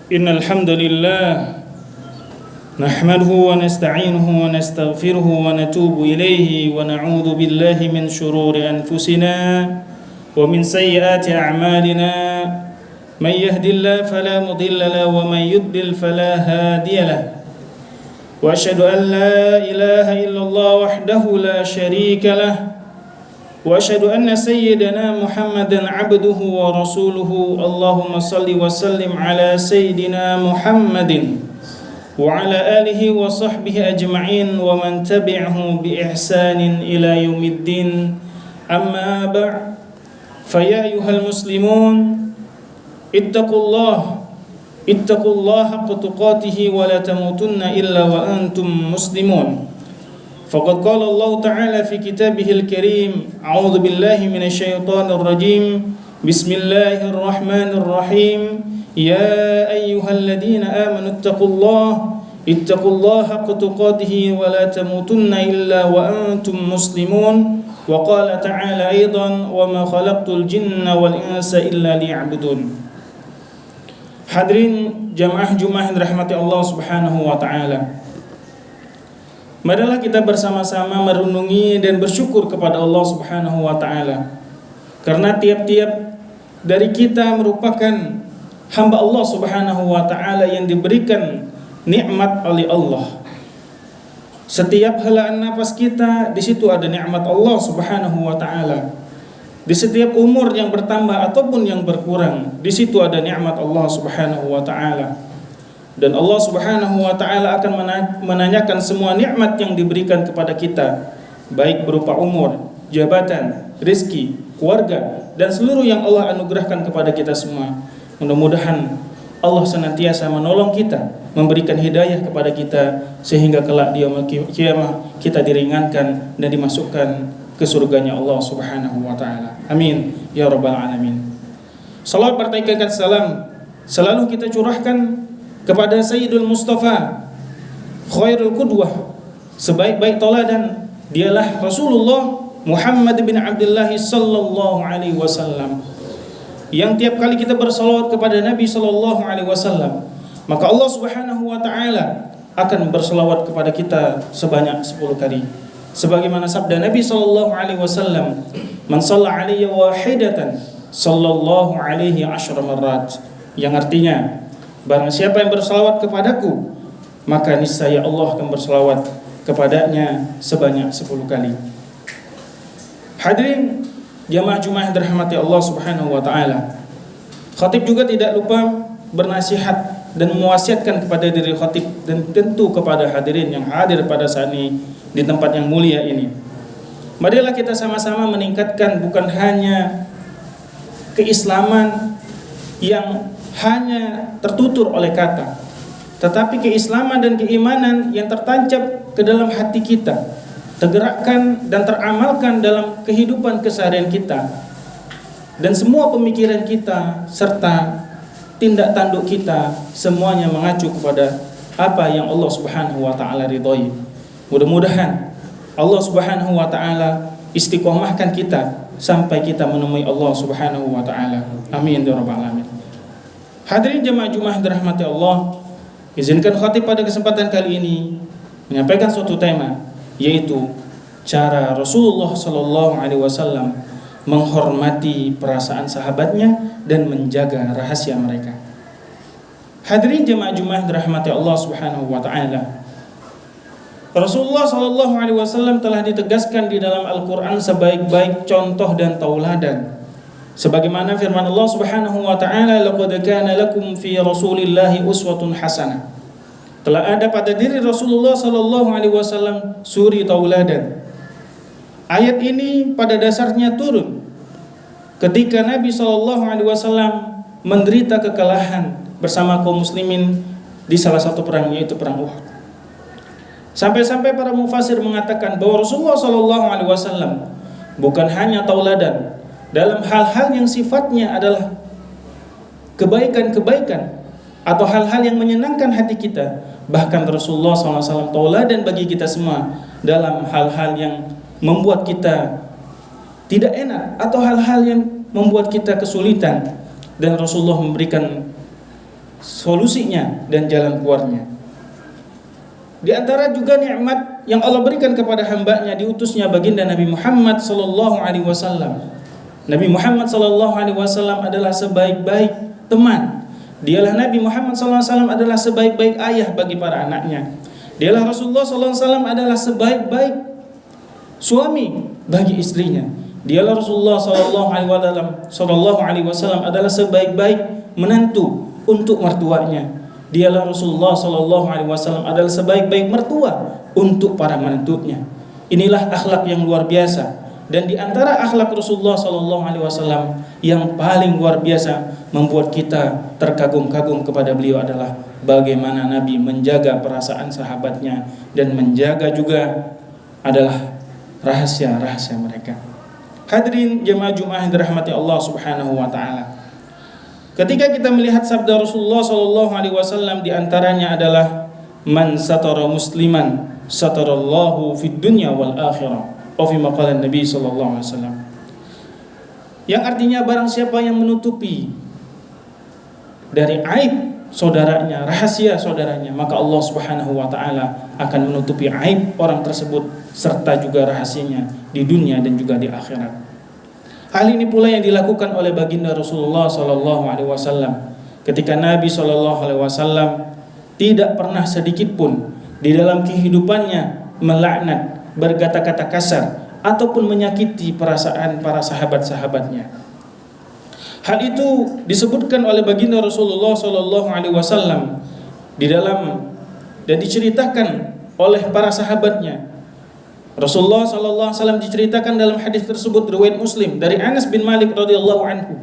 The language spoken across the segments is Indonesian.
إن الحمد لله نحمده ونستعينه ونستغفره ونتوب إليه ونعوذ بالله من شرور أنفسنا ومن سيئات أعمالنا من يهد الله فلا مضل له ومن يضلل فلا هادي له وأشهد أن لا إله إلا الله وحده لا شريك له وأشهد أن سيدنا محمدا عبده ورسوله اللهم صل وسلم على سيدنا محمد وعلى آله وصحبه أجمعين ومن تبعه بإحسان إلى يوم الدين أما بعد فيا أيها المسلمون اتقوا الله حق تقاته ولا تموتن إلا وأنتم مسلمون فقد قال الله تعالى في كتابه الكريم أعوذ بالله من الشيطان الرجيم بسم الله الرحمن الرحيم يا أيها الذين آمنوا اتقوا الله حق تقاته ولا تموتن إلا وأنتم مسلمون وقال تعالى أيضا وما خلقت الجن والإنس إلا ليعبدون. Hadirin jamaah Jumat yang dirahmati Allah Subhanahu wa taala. Marilah kita bersama-sama merenungi dan bersyukur kepada Allah Subhanahu wa taala. Karena tiap-tiap dari kita merupakan hamba Allah Subhanahu wa taala yang diberikan nikmat oleh Allah. Setiap helaan nafas kita, di situ ada nikmat Allah Subhanahu wa taala. Di setiap umur yang bertambah ataupun yang berkurang, di situ ada nikmat Allah Subhanahu wa taala. Dan Allah Subhanahu wa taala akan menanyakan semua nikmat yang diberikan kepada kita, baik berupa umur, jabatan, rezeki, keluarga, dan seluruh yang Allah anugerahkan kepada kita semua. Mudah-mudahan Allah senantiasa menolong kita, memberikan hidayah kepada kita sehingga kelak di yaumul qiyamah kita diringankan dan dimasukkan ke surganya Allah Subhanahu wa taala. Amin ya rabbal alamin. Salawat bertaikkan salam selalu kita curahkan kepada Sayyidul Mustafa, khairul qudwah, sebaik-baik tauladan, dialah Rasulullah Muhammad bin Abdullah sallallahu alaihi wasallam. Yang tiap kali kita bersalawat kepada Nabi sallallahu alaihi wasallam, maka Allah Subhanahu wa taala akan bersalawat kepada kita sebanyak 10 kali. Sebagaimana sabda Nabi sallallahu alaihi wasallam, "Man shalla alayya wahidatan sallallahu alaihi asyra marrat." Yang artinya, barang siapa yang bersalawat kepadaku, maka niscaya Allah akan bersalawat kepadanya sebanyak 10 kali. Hadirin jamaah Jumat yang dirahmati Allah Subhanahu wa taala. Khatib juga tidak lupa bernasihat dan mewasiatkan kepada diri khatib dan tentu kepada hadirin yang hadir pada saat ini di tempat yang mulia ini. Marilah kita sama-sama meningkatkan bukan hanya keislaman yang hanya tertutur oleh kata, tetapi keislaman dan keimanan yang tertancap ke dalam hati kita, tergerakkan dan teramalkan dalam kehidupan keseharian kita, dan semua pemikiran kita serta tindak tanduk kita semuanya mengacu kepada apa yang Allah Subhanahu wa taala ridhoi. Mudah-mudahan Allah Subhanahu wa taala istiqomahkan kita sampai kita menemui Allah Subhanahu wa taala. Amin ya rabbal alamin. Hadirin jemaah Jumat dirahmati Allah, izinkan khatib pada kesempatan kali ini menyampaikan suatu tema, yaitu cara Rasulullah sallallahu alaihi wasallam menghormati perasaan sahabatnya dan menjaga rahasia mereka. Hadirin jemaah Jumat dirahmati Allah Subhanahu wa taala. Rasulullah sallallahu alaihi wasallam telah ditegaskan di dalam Al-Qur'an sebaik-baik contoh dan tauladan. Sebagaimana firman Allah Subhanahu wa taala, "Laqad kana lakum fi Rasulillahi uswatun hasanah." Telah ada pada diri Rasulullah sallallahu alaihi wasallam suri tauladan. Ayat ini pada dasarnya turun ketika Nabi sallallahu alaihi wasallam menderita kekalahan bersama kaum muslimin di salah satu perang, yaitu perang Uhud. Sampai-sampai para mufasir mengatakan bahwa Rasulullah sallallahu alaihi wasallam bukan hanya tauladan dalam hal-hal yang sifatnya adalah kebaikan-kebaikan atau hal-hal yang menyenangkan hati kita, bahkan Rasulullah SAW tauladan bagi kita semua dalam hal-hal yang membuat kita tidak enak atau hal-hal yang membuat kita kesulitan, dan Rasulullah memberikan solusinya dan jalan keluarnya. Di antara juga nikmat yang Allah berikan kepada hamba-Nya, diutusnya baginda Nabi Muhammad sallallahu alaihi wasallam. Nabi Muhammad sallallahu alaihi wasallam adalah sebaik-baik teman. Dialah Nabi Muhammad sallallahu alaihi wasallam adalah sebaik-baik ayah bagi para anaknya. Dialah Rasulullah sallallahu alaihi wasallam adalah sebaik-baik suami bagi istrinya. Dialah Rasulullah sallallahu alaihi wasallam adalah sebaik-baik menantu untuk mertuanya. Dialah Rasulullah sallallahu alaihi wasallam adalah sebaik-baik mertua untuk para menantunya. Inilah akhlak yang luar biasa. Dan di antara akhlak Rasulullah sallallahu alaihi wasallam yang paling luar biasa membuat kita terkagum-kagum kepada beliau adalah bagaimana Nabi menjaga perasaan sahabatnya dan menjaga juga adalah rahasia-rahasia mereka. Hadirin jemaah Jumat yang dirahmati Allah Subhanahu wa taala. Ketika kita melihat sabda Rasulullah sallallahu alaihi wasallam, di antaranya adalah man satara musliman satarallahu fid dunya wal akhirah. Wa fi maqalan Nabi sallallahu alaihi wasallam. Yang artinya barang siapa yang menutupi dari aib saudaranya, rahasia saudaranya, maka Allah Subhanahu wa taala akan menutupi aib orang tersebut serta juga rahasianya di dunia dan juga di akhirat. Hal ini pula yang dilakukan oleh baginda Rasulullah sallallahu alaihi wasallam ketika Nabi sallallahu alaihi wasallam tidak pernah sedikit pun di dalam kehidupannya melaknat, berkata-kata kasar ataupun menyakiti perasaan para sahabat-sahabatnya. Hal itu disebutkan oleh baginda Rasulullah sallallahu alaihi wasallam di dalam dan diceritakan oleh para sahabatnya. Rasulullah sallallahu alaihi wasallam diceritakan dalam hadis tersebut riwayat Muslim dari Anas bin Malik radhiyallahu anhu,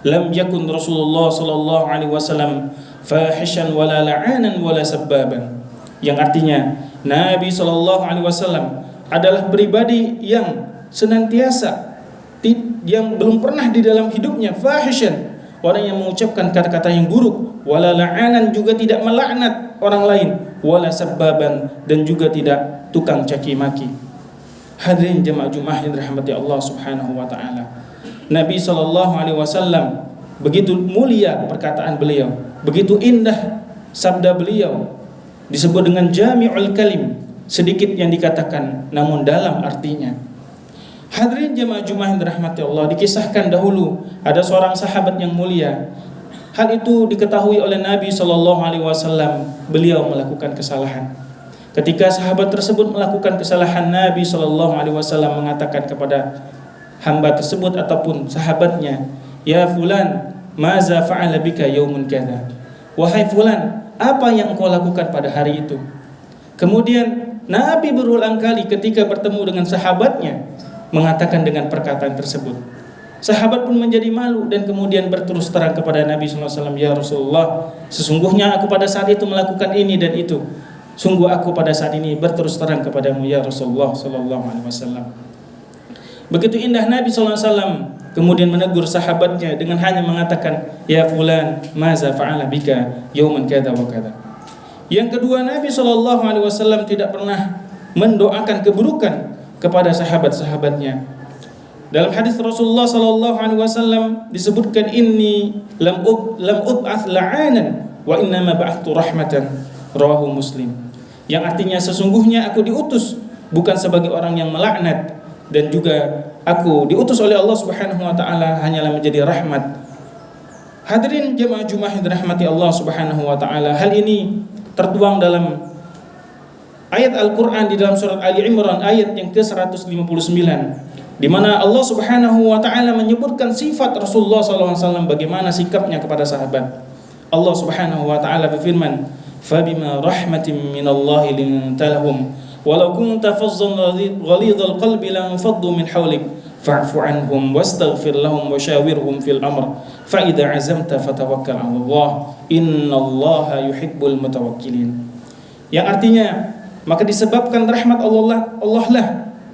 lam yakun Rasulullah sallallahu alaihi wasallam fahishan wala la'anan wala sabbaban. Yang artinya Nabi sallallahu alaihi wasallam adalah pribadi yang senantiasa yang belum pernah di dalam hidupnya fahishan, orang yang mengucapkan kata-kata yang buruk, wala la'anan juga tidak melaknat orang lain, wala sabbaban dan juga tidak tukang caci maki. Hadirin jemaah Jumat yang dirahmati Allah Subhanahu wa taala. Nabi sallallahu alaihi wasallam begitu mulia perkataan beliau, begitu indah sabda beliau, disebut dengan jami'ul kalim, sedikit yang dikatakan namun dalam artinya. Hadirin jemaah Jumat yang dirahmati Allah, dikisahkan dahulu ada seorang sahabat yang mulia. Hal itu diketahui oleh Nabi sallallahu alaihi wasallam, beliau melakukan kesalahan. Ketika sahabat tersebut melakukan kesalahan, Nabi sallallahu alaihi wasallam mengatakan kepada hamba tersebut ataupun sahabatnya, "Ya fulan, maza fa'ala bika yaumun kadza?" Wahai fulan, apa yang engkau lakukan pada hari itu? Kemudian Nabi berulang kali ketika bertemu dengan sahabatnya mengatakan dengan perkataan tersebut. Sahabat pun menjadi malu dan kemudian berterus terang kepada Nabi sallallahu alaihi wasallam, "Ya Rasulullah, sesungguhnya aku pada saat itu melakukan ini dan itu. Sungguh aku pada saat ini berterus terang kepadamu ya Rasulullah sallallahu alaihi wasallam." Begitu indah Nabi sallallahu alaihi wasallam kemudian menegur sahabatnya dengan hanya mengatakan, "Ya fulan, maza fa'ala bika yauman kadza wa kadza." Yang kedua, Nabi sallallahu alaihi wasallam tidak pernah mendoakan keburukan kepada sahabat-sahabatnya. Dalam hadis Rasulullah sallallahu alaihi wasallam disebutkan, "Inni lam ub'ats la'anan wa innama ba'athtu rahmatan." Rawahu Muslim. Yang artinya sesungguhnya aku diutus bukan sebagai orang yang melaknat dan juga aku diutus oleh Allah Subhanahu wa taala hanyalah menjadi rahmat. Hadirin jemaah Jumat yang dirahmati Allah Subhanahu wa taala, hal ini tertuang dalam ayat Al-Qur'an di dalam surat Ali Imran ayat yang ke-159 di mana Allah Subhanahu wa taala menyebutkan sifat Rasulullah sallallahu alaihi wasallam bagaimana sikapnya kepada sahabat. Allah Subhanahu wa taala berfirman, فَبِمَا رَحْمَةٍ مِّنَ اللَّهِ لِنْتَ لَهُمْ وَلَوْ كُنْتَ فَظًّا غَلِيظَ الْقَلْبِ لَانفَضُّوا مِنْ حَوْلِكَ فَاعْفُ عَنْهُمْ وَاسْتَغْفِرْ لَهُمْ وَشَاوِرْهُمْ فِي الْأَمْرِ فَإِذَا عَزَمْتَ فَتَوَكَّلْ عَلَى اللَّهِ إِنَّ اللَّهَ يُحِبُّ الْمُتَوَكِّلِينَ. Yang artinya maka disebabkan rahmat Allah lah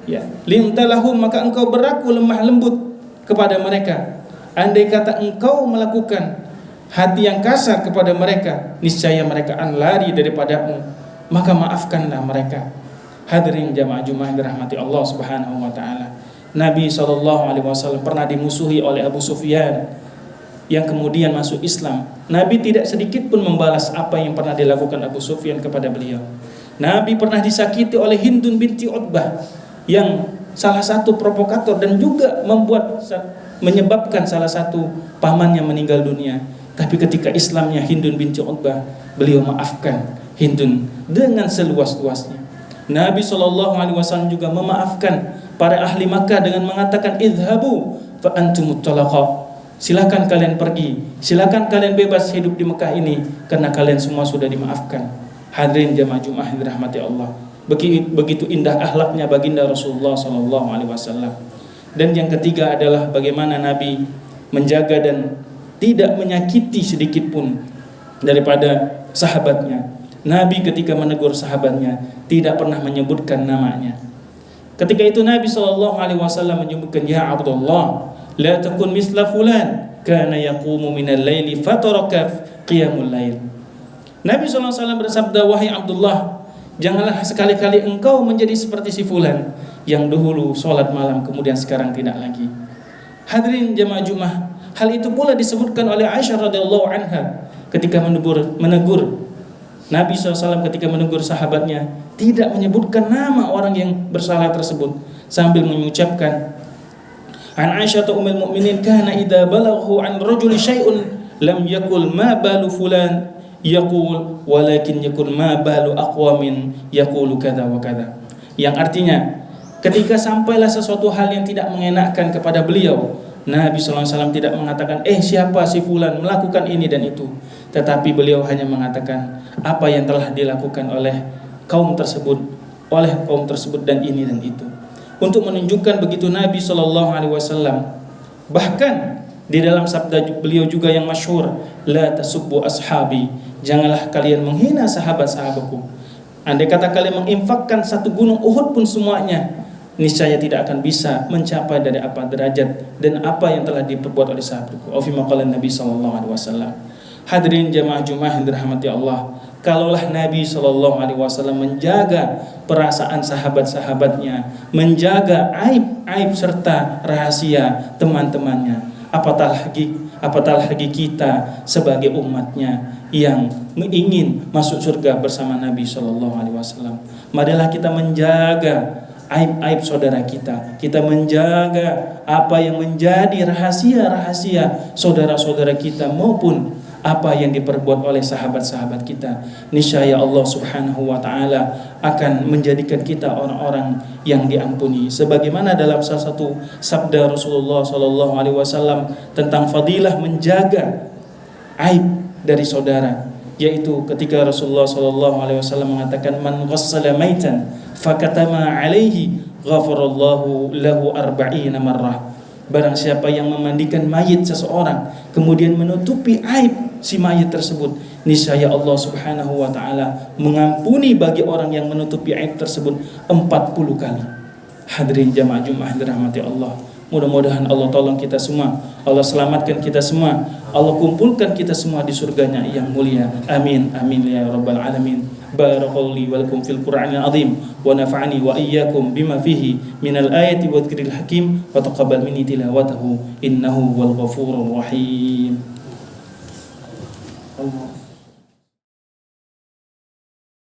ya, linta lahum, maka engkau berlaku lemah lembut kepada mereka. Andai kata engkau melakukan hati yang kasar kepada mereka, niscaya mereka akan lari daripadamu, maka maafkanlah mereka. Hadirin jamaah Jumat yang dirahmati Allah Subhanahu wa taala. Nabi sallallahu alaihi wasallam pernah dimusuhi oleh Abu Sufyan. yang kemudian masuk Islam, Nabi tidak sedikit pun membalas apa yang pernah dilakukan Abu Sufyan kepada beliau. Nabi pernah disakiti oleh Hindun binti Utbah yang salah satu provokator dan juga menyebabkan salah satu pamannya meninggal dunia. Tapi ketika Islamnya Hindun binti Utbah, beliau maafkan Hindun dengan seluas-luasnya. Nabi SAW juga memaafkan para ahli Makkah dengan mengatakan idhabu fa antumut talaqa. Silakan kalian pergi, silakan kalian bebas hidup di Mekah ini karena kalian semua sudah dimaafkan. Hadirin jamaah Jumat yang dirahmati Allah. Begitu indah akhlaknya baginda Rasulullah SAW. Dan yang ketiga adalah bagaimana Nabi menjaga dan tidak menyakiti sedikit pun daripada sahabatnya. Nabi ketika menegur sahabatnya tidak pernah menyebutkan namanya. Ketika itu Nabi SAW menyebutkan, ya Abdullah, la takun misla fulan kana yaqumu minal laili fataraka qiyamul lail. Nabi SAW bersabda, wahai Abdullah, janganlah sekali-kali engkau menjadi seperti si fulan yang dahulu sholat malam kemudian sekarang tidak lagi. Hadirin jamaah Jumat, hal itu pula disebutkan oleh Aisyah radhiyallahu anha ketika menegur Nabi SAW ketika menegur sahabatnya, tidak menyebutkan nama orang yang bersalah tersebut sambil mengucapkan, an Aisyah ummul mukminin kana idza balaghu an rajuli syai'un lam yakul ma balu fulan yaqul walakin yakul ma balu aqwamin yaqulu kadza wa kadza. Yang artinya ketika sampailah sesuatu hal yang tidak mengenakkan kepada beliau, Nabi SAW tidak mengatakan siapa si fulan melakukan ini dan itu, tetapi beliau hanya mengatakan apa yang telah dilakukan oleh kaum tersebut dan ini dan itu, untuk menunjukkan begitu Nabi SAW. Bahkan di dalam sabda beliau juga yang masyhur, la tasubbu ashabi, janganlah kalian menghina sahabat-sahabatku. Andai kata kalian menginfakkan satu gunung Uhud pun semuanya, niscaya tidak akan bisa mencapai dari apa derajat dan apa yang telah diperbuat oleh sahabatku. Au fi maqalan Nabi SAW. Hadirin jamaah Jumat yang dirahmati Allah, kalaulah Nabi SAW menjaga perasaan sahabat-sahabatnya, menjaga aib-aib serta rahasia teman-temannya, apatah lagi kita sebagai umatnya yang ingin masuk surga bersama Nabi SAW. Marilah kita menjaga aib-aib saudara kita menjaga apa yang menjadi rahasia-rahasia saudara-saudara kita maupun apa yang diperbuat oleh sahabat-sahabat kita. Niscaya Allah Subhanahu wa taala akan menjadikan kita orang-orang yang diampuni. Sebagaimana dalam salah satu sabda Rasulullah sallallahu alaihi wasallam tentang fadilah menjaga aib dari saudara, yaitu ketika Rasulullah sallallahu alaihi wasallam mengatakan, man ghassala maitan fakatama alaihi ghafarallahu lahu 40 marrah. Barang siapa yang memandikan mayit seseorang kemudian menutupi aib si mayit tersebut, niscaya Allah Subhanahu wa taala mengampuni bagi orang yang menutupi aib tersebut 40 kali. Hadirin jamaah Jumat dirahmati Allah, mudah-mudahan Allah tolong kita semua, Allah selamatkan kita semua, Allah kumpulkan kita semua di surganya yang mulia. Amin amin ya rabbal alamin. Barakallahu li wa lakum fil Qur'anil azim wa nafa'ani wa iyyakum bima fihi minal ayati wa dzikril hakim wa taqabbal minni tilawatahu innahu wal ghafurur rahim. Allah